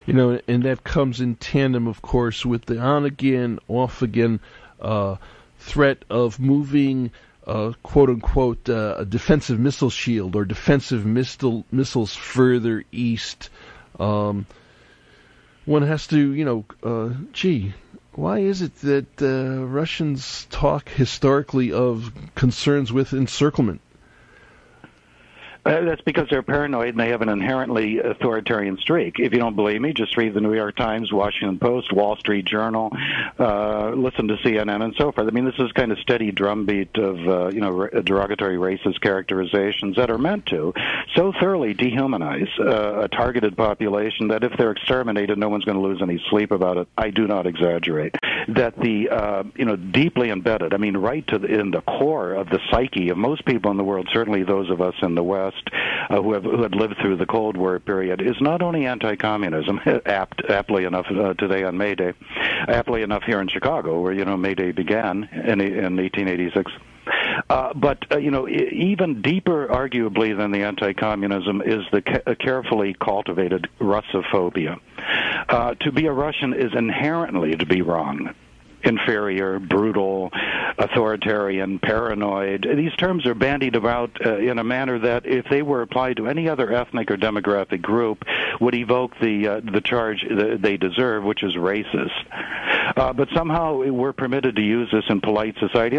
You know, and that comes in tandem, of course, with the on-again, off-again threat of moving, quote-unquote, a defensive missile shield or defensive missiles further east. One has to, why is it that Russians talk historically of concerns with encirclement? That's because they're paranoid and they have an inherently authoritarian streak. If you don't believe me, just read the New York Times, Washington Post, Wall Street Journal, listen to CNN and so forth. I mean, this is kind of steady drumbeat of, derogatory racist characterizations that are meant to so thoroughly dehumanize a targeted population that if they're exterminated, no one's going to lose any sleep about it. I do not exaggerate. That the, deeply embedded, I mean, right in the core of the psyche of most people in the world, certainly those of us in the West, who had lived through the Cold War period, is not only anti-communism, aptly enough today on May Day, aptly enough here in Chicago, where May Day began in 1886. But even deeper, arguably, than the anti-communism is the carefully cultivated Russophobia. To be a Russian is inherently to be wrong. Inferior, brutal, authoritarian, paranoid. These terms are bandied about in a manner that, if they were applied to any other ethnic or demographic group, would evoke the charge they deserve, which is racist. But somehow we're permitted to use this in polite society.